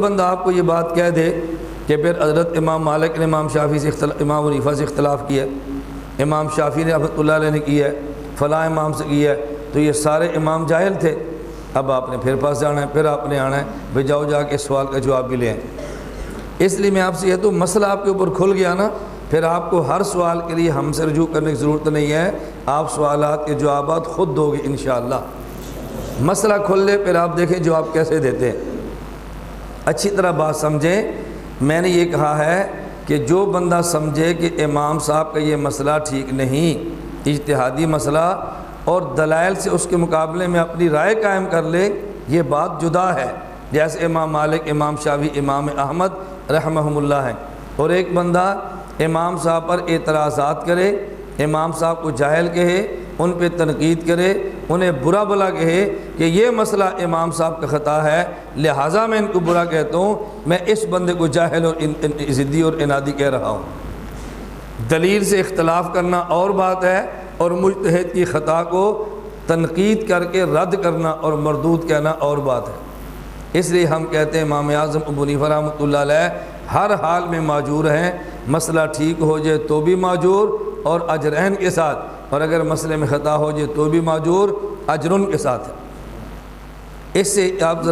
بندہ آپ کو یہ بات کہہ دے کہ پھر حضرت امام مالک نے امام شافعی سے امام حنیفہ سے اختلاف کیا، امام شافعی نے رحمۃ اللہ علیہ نے کیا ہے، فلاں امام سے کیا ہے، تو یہ سارے امام جاہل تھے، اب آپ نے پھر پاس جانا ہے، پھر آپ نے آنا ہے، بھائی جاؤ جا کے سوال کا جواب بھی لیں۔ اس لیے میں آپ سے یہ تو مسئلہ آپ کے اوپر کھل گیا نا، پھر آپ کو ہر سوال کے لیے ہم سے رجوع کرنے کی ضرورت نہیں ہے، آپ سوالات کے جوابات خود دو گے انشاءاللہ۔ مسئلہ کھل لے پھر آپ دیکھیں جواب کیسے دیتے ہیں۔ اچھی طرح بات سمجھیں، میں نے یہ کہا ہے کہ جو بندہ سمجھے کہ امام صاحب کا یہ مسئلہ ٹھیک نہیں، اجتہادی مسئلہ، اور دلائل سے اس کے مقابلے میں اپنی رائے قائم کر لے، یہ بات جدا ہے، جیسے امام مالک، امام شافعی، امام احمد رحمہم اللہ ہیں۔ اور ایک بندہ امام صاحب پر اعتراضات کرے، امام صاحب کو جاہل کہے، ان پہ تنقید کرے، انہیں برا بلا کہے کہ یہ مسئلہ امام صاحب کا خطا ہے، لہٰذا میں ان کو برا کہتا ہوں، میں اس بندے کو جاہل اور ضدی اور انادی کہہ رہا ہوں۔ دلیل سے اختلاف کرنا اور بات ہے، اور مجتہد کی خطا کو تنقید کر کے رد کرنا اور مردود کہنا اور بات ہے۔ اس لیے ہم کہتے ہیں امام اعظم ابو حنیفہ رحمۃ اللہ علیہ ہر حال میں معذور ہیں، مسئلہ ٹھیک ہو جائے تو بھی معذور اور اجرین کے ساتھ، اور اگر مسئلے میں خطا ہو جائے تو بھی معذور اجرن کے ساتھ ہے۔ اس سے آپ